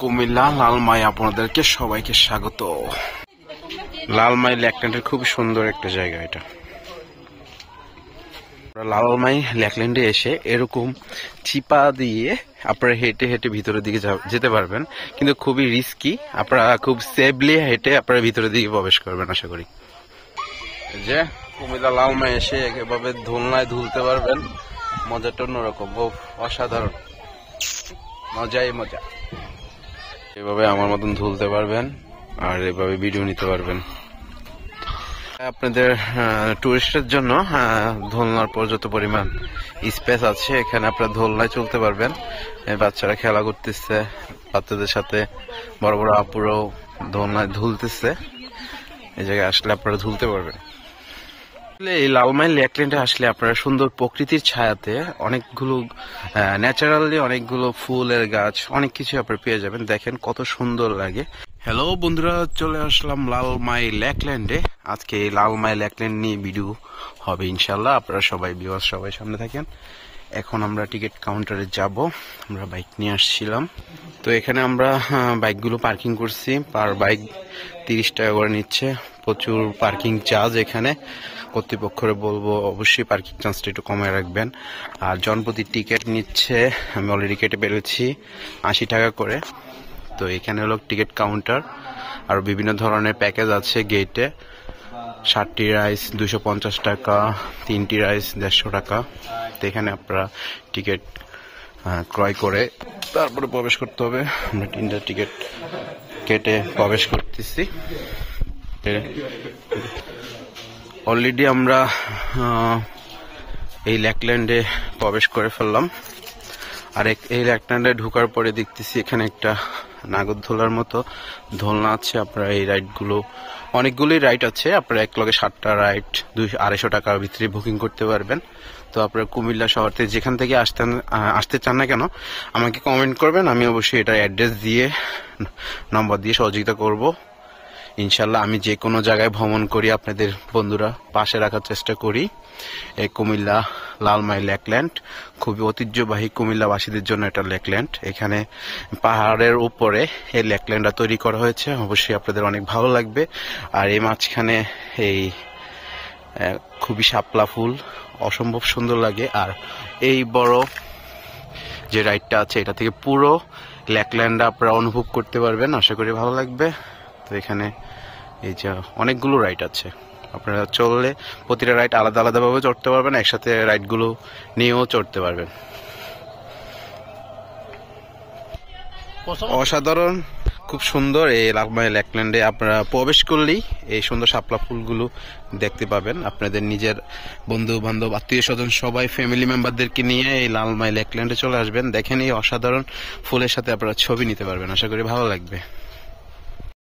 কুমিল্লা লালমাই আপনাদেরকে সবাইকে স্বাগত। লালমাই লেকল্যান্ডের খুব সুন্দর একটা জায়গা এটা। লালমাই লেকল্যান্ডে এসে এরকম চিপা দিয়ে আপনারা হেঁটে হেঁটে ভিতরের দিকে যেতে পারবেন, কিন্তু খুবই রিস্কি। আপনারা খুব সেফলি হেঁটে আপনারা ভিতরের দিকে প্রবেশ করবেন আশা করি। যে কুমিল্লা লালমাই এসে এভাবে দোলনায় ঝুলতে পারবেন, মজাটা অন্যরকম, অসাধারণ, মজাই মজা। এভাবে আমার মতন ঝুলতে পারবেন আর এভাবে ভিডিও নিতে পারবেন। আপনাদের টুরিস্টের জন্য দোলনার পর্যাপ্ত পরিমাণ স্পেস আছে, এখানে আপনারা দোলনায় চলতে পারবেন। বাচ্চারা খেলা করতেছে, বাচ্চাদের সাথে বড় বড় আপুরাও দোলনায় ঝুলতেছে। এই জায়গায় আসলে আপনারা ঝুলতে পারবেন। এই লালমাই লেকল্যান্ডে আসলে আপনারা সুন্দর প্রকৃতির ছায়াতে অনেকগুলো ন্যাচারালি অনেকগুলো ফুলের গাছ, অনেক কিছু আপনারা পেয়ে যাবেন। দেখেন কত সুন্দর লাগে। হ্যালো বন্ধুরা, চলে আসলাম লালমাই লেকল্যান্ডে। আজকে এই লালমাই লেকল্যান্ড নিয়ে ভিডিও হবে ইনশাল্লাহ। আপনারা সবাই ভিউয়ার্স সবাই সামনে থাকেন। এখন আমরা টিকিট কাউন্টারে যাব। আমরা বাইক নিয়ে আসছিলাম, তো এখানে আমরা বাইকগুলো পার্কিং করছি। পার বাইক 30 টাকা করে নিচ্ছে। প্রচুর পার্কিং চার্জ এখানে। কর্তৃপক্ষরে বলবো অবশ্যই পার্কিং চার্জটা একটু কমে রাখবেন। আর জনপ্রতি টিকিট নিচ্ছে, আমি অলরেডি কেটে পেরেছি, 80 টাকা করে। তো এখানে হলো টিকিট কাউন্টার। আর বিভিন্ন ধরনের প্যাকেজ আছে গেটে। 60টি রাইস 250 টাকা, 3টি রাইস 150 টাকা। তো এখানে আপনারা টিকিট ক্রয় করে তারপরে প্রবেশ করতে হবে। আমরা 3টা টিকিট কেটে প্রবেশ করতেছি। অলরেডি আমরা এই লেকল্যান্ডে প্রবেশ করে ফেললাম। আর এই লেকল্যান্ডে ঢোকার পরে দেখতেছি এখানে একটা নাগরদোলার মতো দোলনা আছে। আপনারা এই রাইডগুলো, অনেকগুলোই রাইড আছে, আপনারা এক লগে 7টা রাইড 200-250 টাকার ভিতরে বুকিং করতে পারবেন। তো আপনারা কুমিল্লা শহর থেকে যেখান থেকে আসতে চান না কেন আমাকে কমেন্ট করবেন, আমি অবশ্যই এটা অ্যাড্রেস দিয়ে নম্বর দিয়ে সহযোগিতা করব ইনশাল্লাহ। আমি যে কোনো জায়গায় ভ্রমণ করি আপনাদের বন্ধুরা পাশে রাখার চেষ্টা করি। এই কুমিল্লা লালমাই লেকল্যান্ড খুবই ঐতিহ্যবাহী কুমিল্লাবাসীদের জন্য এটা লেকল্যান্ড। এখানে পাহাড়ের উপরে এই লেকল্যান্ডটা তৈরি করা হয়েছে, অবশ্যই আপনাদের অনেক ভালো লাগবে। আর এই মাঝখানে এই খুবই শাপলা ফুল, অসম্ভব সুন্দর লাগে। আর এই বড় যে রাইডটা আছে এটা থেকে পুরো লেকল্যান্ডটা আপনারা অনুভব করতে পারবেন, আশা করি ভালো লাগবে। তো এখানে এই যে অনেকগুলো রাইড আছে, আপনারা চললে প্রতিটা রাইড আলাদা আলাদাভাবে চড়তে পারবেন, একসাথে রাইডগুলো নিয়েও চড়তে পারবেন। অসাধারণ, খুব সুন্দর। এই লালমাই লেকল্যান্ডে আপনারা প্রবেশ করলেই এই সুন্দর শাপলা ফুলগুলো দেখতে পাবেন। আপনাদের নিজের বন্ধু বান্ধব আত্মীয় স্বজন সবাই ফ্যামিলি মেম্বারদেরকে নিয়ে এই লালমাই লেকল্যান্ডে চলে আসবেন। দেখেন এই অসাধারণ ফুলের সাথে আপনারা ছবি নিতে পারবেন, আশা করি ভালো লাগবে।